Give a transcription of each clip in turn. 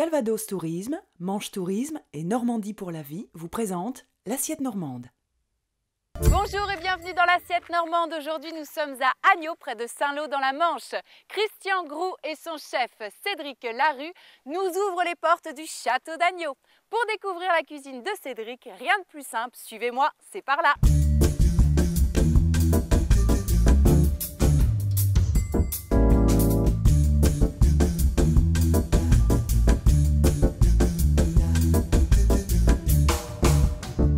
Calvados Tourisme, Manche Tourisme et Normandie pour la vie vous présentent l'assiette normande. Bonjour et bienvenue dans l'assiette normande. Aujourd'hui, nous sommes à Agneaux, près de Saint-Lô dans la Manche. Christian Groux et son chef Cédric Larue nous ouvrent les portes du château d'Agneaux. Pour découvrir la cuisine de Cédric, rien de plus simple, suivez-moi, c'est par là.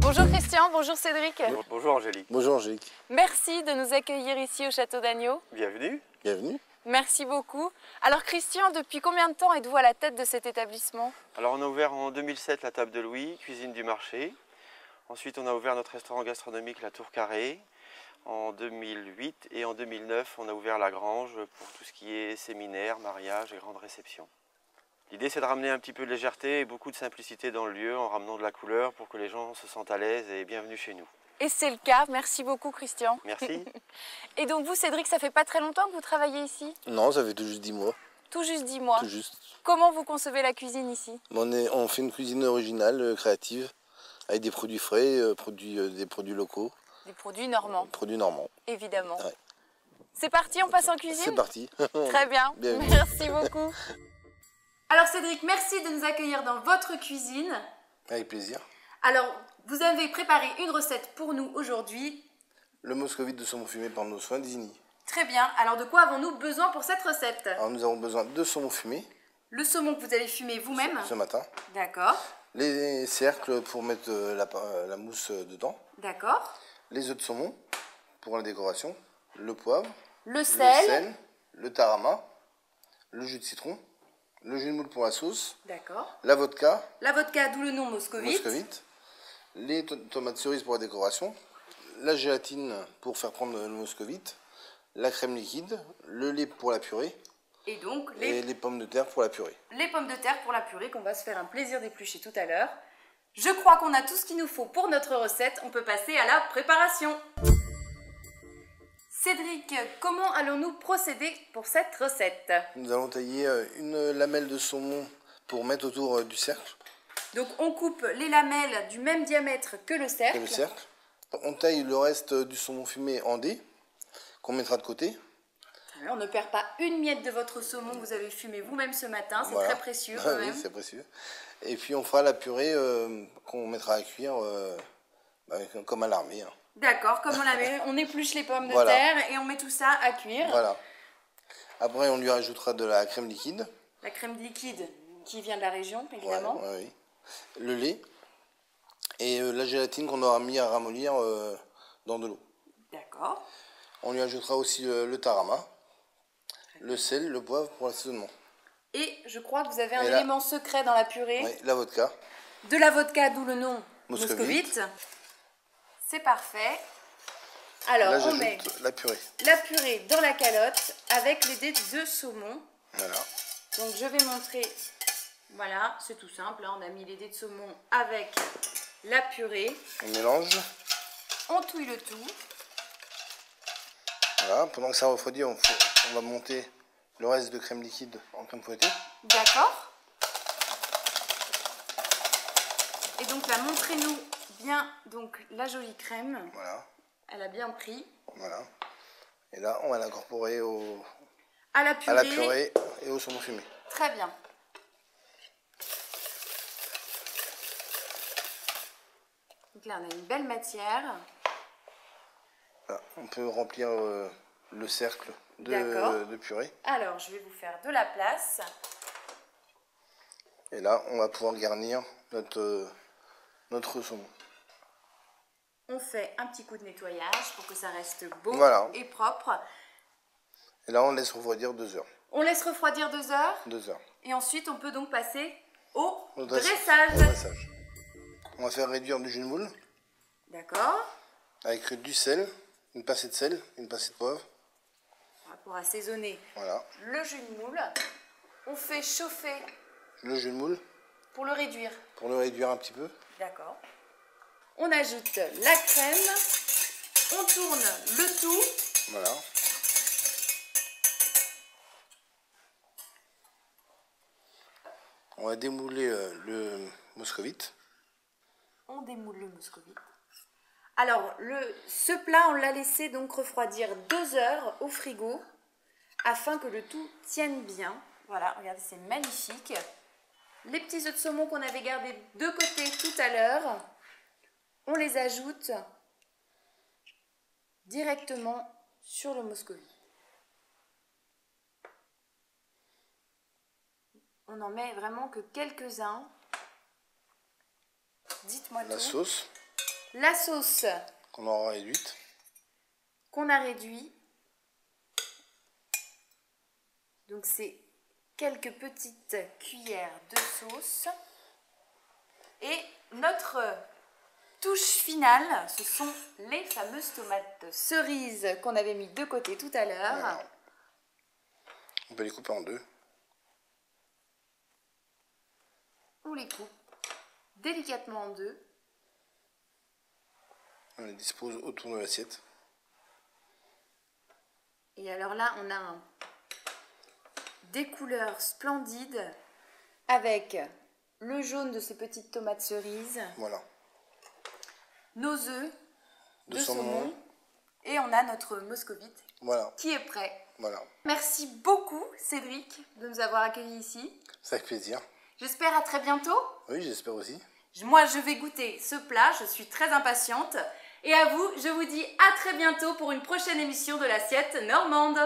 Bonjour Christian, bonjour Cédric. Bonjour Angélique. Bonjour Angélique. Merci de nous accueillir ici au château d'Agneaux. Bienvenue. Bienvenue. Merci beaucoup. Alors Christian, depuis combien de temps êtes-vous à la tête de cet établissement? Alors on a ouvert en 2007 la table de Louis, cuisine du marché. Ensuite on a ouvert notre restaurant gastronomique La Tour Carrée en 2008 et en 2009 on a ouvert la Grange pour tout ce qui est séminaire, mariage et grande réception. L'idée c'est de ramener un petit peu de légèreté et beaucoup de simplicité dans le lieu en ramenant de la couleur pour que les gens se sentent à l'aise et bienvenue chez nous. Et c'est le cas, merci beaucoup Christian. Merci. Et donc vous Cédric, ça fait pas très longtemps que vous travaillez ici? Non, ça fait tout juste 10 mois. Tout juste 10 mois. Tout juste. Comment vous concevez la cuisine ici? On fait une cuisine originale, créative, avec des produits frais, des produits locaux. Des produits normands. Produits normands. Évidemment. Ouais. C'est parti, on passe en cuisine? C'est parti. Très bien, Bienvenue. merci beaucoup. Alors Cédric, merci de nous accueillir dans votre cuisine. Avec plaisir. Alors, vous avez préparé une recette pour nous aujourd'hui. Le moscovite de saumon fumé par nos soins d'Isigny. Très bien, alors de quoi avons-nous besoin pour cette recette? Alors nous avons besoin de saumon fumé. Le saumon que vous avez fumé vous-même? Ce matin. D'accord, Les cercles pour mettre la mousse dedans. d'accord. Les œufs de saumon pour la décoration. Le poivre. Le sel. Le tarama. Le jus de citron. Le jus de moule pour la sauce. D'accord. La vodka. La vodka, d'où le nom moscovite. Moscovite. Les tomates cerises pour la décoration. La gélatine pour faire prendre le moscovite. La crème liquide. Le lait pour la purée. Et donc, Et les pommes de terre pour la purée. les pommes de terre pour la purée qu'on va se faire un plaisir d'éplucher tout à l'heure. Je crois qu'on a tout ce qu'il nous faut pour notre recette. On peut passer à la préparation. Cédric, comment allons-nous procéder pour cette recette? Nous allons tailler une lamelle de saumon pour mettre autour du cercle. Donc on coupe les lamelles du même diamètre que le cercle. Et le cercle. On taille le reste du saumon fumé en dés qu'on mettra de côté. Alors, on ne perd pas une miette de votre saumon que vous avez fumé vous-même ce matin. C'est Voilà. très précieux quand Oui, même. c'est précieux. Et puis on fera la purée qu'on mettra à cuire comme à l'armée. Hein. D'accord, comme on l'avait, on épluche les pommes de Voilà. terre et on met tout ça à cuire. Voilà. Après on lui rajoutera de la crème liquide. La crème liquide qui vient de la région, évidemment. Ouais, oui. Le lait. Et la gélatine qu'on aura mis à ramollir dans de l'eau. D'accord. On lui ajoutera aussi le tarama, le sel, le poivre pour l'assaisonnement. Et je crois que vous avez un Et là- élément secret dans la purée. Oui, la vodka. De la vodka, d'où le nom Moscovite. moscovite. C'est parfait. Alors, Là on met j'ajoute la purée. la purée dans la calotte avec les dés de saumon. Voilà. Donc, je vais montrer. Voilà, c'est tout simple. Hein. On a mis les dés de saumon avec la purée. On mélange. On touille le tout. Voilà. Pendant que ça refroidit, on va monter le reste de crème liquide en crème fouettée. D'accord. Et donc là, montrez-nous bien donc la jolie crème. Voilà. Elle a bien pris. Voilà. Et là, on va l'incorporer À la à la purée et au saumon fumé. Très bien. Donc là, on a une belle matière. Voilà. On peut remplir le cercle D'accord. de purée. Alors, je vais vous faire de la place. Et là, on va pouvoir garnir notre saumon. On fait un petit coup de nettoyage pour que ça reste beau Voilà. et propre. Et là, on laisse refroidir 2 heures. On laisse refroidir 2 heures. 2 heures. Et ensuite, on peut donc passer au Au dressage. Au dressage. On va faire réduire du jus de moule D'accord. avec du sel, une pincée de sel, une pincée de poivre. Pour assaisonner Voilà. le jus de moule, on fait chauffer Le jus de moule pour le réduire. pour le réduire un petit peu. D'accord. On ajoute la crème, on tourne le tout. Voilà. On va démouler le moscovite. On démoule le moscovite. Alors, ce plat, on l'a laissé donc refroidir 2 heures au frigo afin que le tout tienne bien. Voilà, regardez, c'est magnifique. Les petits œufs de saumon qu'on avait gardés de côté tout à l'heure, on les ajoute directement sur le moscovite. On n'en met vraiment que quelques-uns. Dites-moi tout. La sauce La sauce qu'on aura réduite. qu'on a réduit. Donc c'est quelques petites cuillères de sauce. Et notre touche finale, ce sont les fameuses tomates cerises qu'on avait mis de côté tout à l'heure. Voilà. On peut les couper en 2. On les coupe délicatement en 2. On les dispose autour de l'assiette. Et alors là, on a des couleurs splendides avec le jaune de ces petites tomates cerises, Voilà. nos œufs De de saumon. saumon et on a notre moscovite Voilà. qui est prêt. Voilà. Merci beaucoup Cédric de nous avoir accueillis ici. C'est avec plaisir. J'espère à très bientôt. Oui, j'espère aussi. Moi, je vais goûter ce plat, je suis très impatiente. Et à vous, je vous dis à très bientôt pour une prochaine émission de l'assiette normande.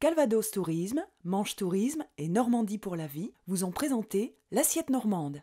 Calvados Tourisme, Manche Tourisme et Normandie pour la vie vous ont présenté l'assiette normande.